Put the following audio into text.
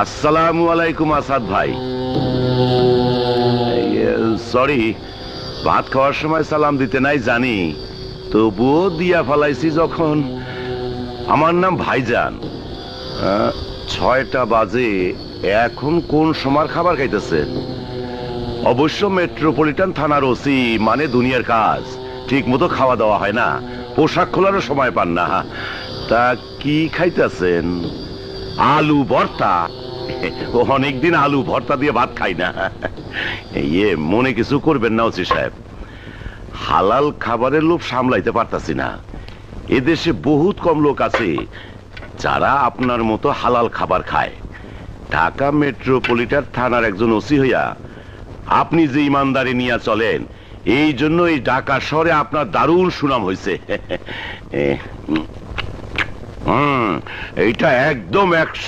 আসসালামু আলাইকুম আসাদ ভাই। সরি, ভাত খাওয়ার সময় সালাম দিতে নাই জানি, তবুও দিয়া ফেলাইছি যখন। আমার নাম ভাইজান। 6টা বাজে, এখন কোন সময় খাবার খাইতেছেন? অবশ্য মেট্রোপলিটন থানার ওসি মানে দুনিয়ার কাজ, ঠিক মতো খাওয়া দাওয়া হয় না, পোশাক খোলারও সময় পান না। তা কি খাইতেছেন? আলু ভর্তা? ও অনেকদিন আলু ভর্তা দিয়ে ভাত খাই না। মনে কিছু করবেন না ওসি সাহেব, হালাল খাবারের লোভ সামলাইতে পারতাছি না। এদেশে বহুত কম লোক আছে যারা আপনার মতো হালাল খাবার খায়। ঢাকা মেট্রোপলিটন থানার একজন ওসি হইয়া আপনি যে ইমানদারি নিয়ে চলেন, এই জন্য এই ঢাকা শহরে আপনার দারুণ সুনাম হয়েছে। এইটা একদম